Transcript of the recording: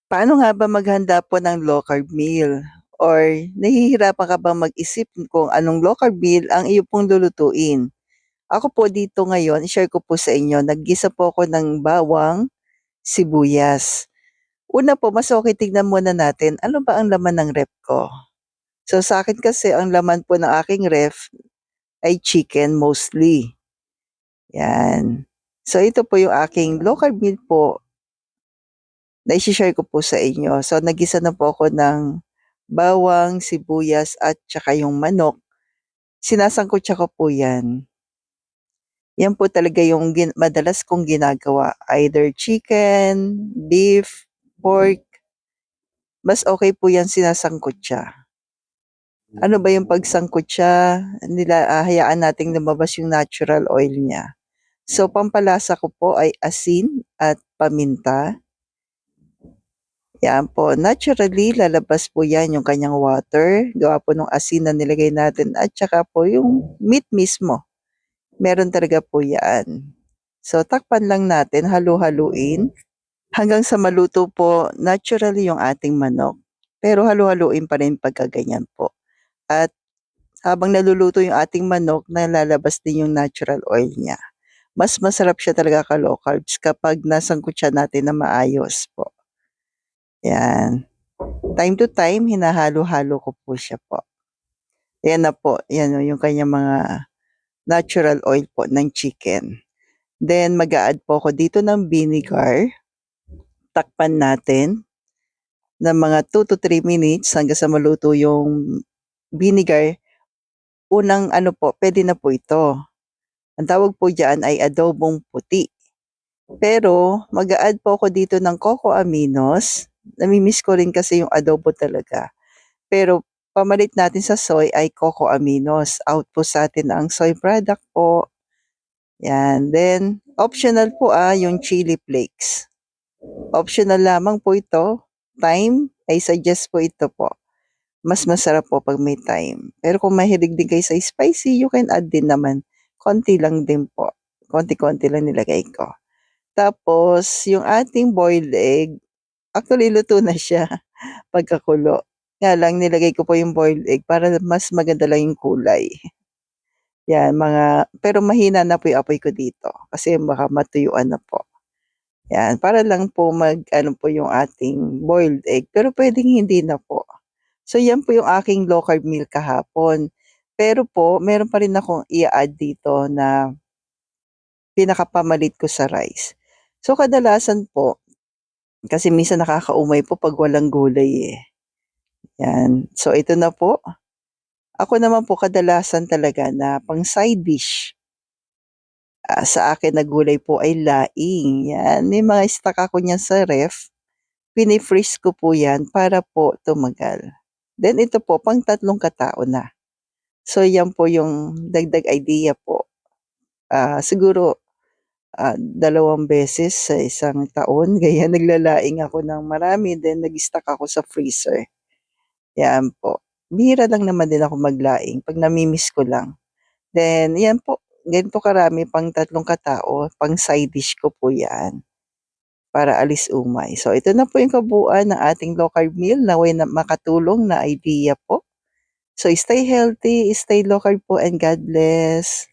Paano nga ba maghanda po ng low carb meal? Or nahihirapan ka bang mag-isip kung anong low carb meal ang iyo pong lulutuin? Ako po dito ngayon, i-share ko po sa inyo, naggisa po ako ng bawang, sibuyas. Una po, mas okay tignan muna natin, ano ba ang laman ng ref ko? So sa akin kasi, ang laman po ng aking ref ay chicken mostly. Yan. So ito po yung aking low carb meal po na i-share ko po sa inyo. So naggisa na po ako ng bawang, sibuyas at tsaka yung manok. Sinasangkutsa ko po yan. Yan po talaga yung madalas kong ginagawa. Either chicken, beef, pork. Mas okay po yan sinasangkutsa. Ano ba yung pagsangkutsa? Hayaan nating lumabas yung natural oil niya. So pampalasa ko po ay asin at paminta. Yan po, naturally lalabas po yan yung kanyang water, gawa po nung asin na nilagay natin at saka po yung meat mismo. Meron talaga po yan. So takpan lang natin, halu-haluin hanggang sa maluto po naturally yung ating manok. Pero halu-haluin pa rin pagka ganyan po. At habang naluluto yung ating manok, nalalabas din yung natural oil niya. Mas masarap siya talaga ka-low carbs kapag nasangkutsa natin na maayos po. Yan. Time to time, hinahalo-halo ko po siya po. Yan na po, yan o, yung kanyang mga natural oil po ng chicken. Then, mag-a-add po ako dito ng vinegar. Takpan natin ng mga 2 to 3 minutes hanggang sa maluto yung vinegar. Unang ano po, pwede na po ito. Ang tawag po dyan ay adobong puti. Pero, mag-a-add po ako dito ng coco aminos. Namimiss ko rin kasi yung adobo talaga. Pero pamalit natin sa soy ay coco aminos. Out po sa atin ang soy product po. Yan. Then, optional po yung chili flakes. Optional lamang po ito. Thyme, I suggest po ito po. Mas masarap po pag may thyme. Pero kung mahilig din kayo sa spicy, you can add din naman. Konti lang din po. Konti-konti lang nilagay ko. Tapos, yung ating boiled egg, actually luto na siya pagkakulo. Nga lang nilagay ko po yung boiled egg para mas maganda lang yung kulay. Yan, pero mahina na po yung apoy ko dito kasi baka matuyuan na po. Yan, para lang po ano po yung ating boiled egg, pero pwedeng hindi na po. So yan po yung aking low carb meal kahapon. Pero po, meron pa rin akong i-add dito na pinakapamalit ko sa rice. So kadalasan po, kasi minsan nakakaumay po pag walang gulay eh. Yan. So ito na po. Ako naman po kadalasan talaga na pang side dish, sa akin na gulay po ay laing. Yan, may mga stock ako niyan sa ref. Pini-freeze ko po yan para po tumagal. Then ito po, pang 3 katao na. So yan po yung dagdag idea po. Siguro 2 beses sa isang taon, kaya naglalaing ako ng marami, then nag-stock ako sa freezer. Yan po. Bihira lang naman din ako maglaing 'pag nami-miss ko lang. Then yan po, ganito karami pang 3 katao, pang side dish ko po yan, para alis umay. So ito na po yung kabuuan ng ating low carb meal, naway na makatulong na idea po. So stay healthy, stay low carb po and God bless.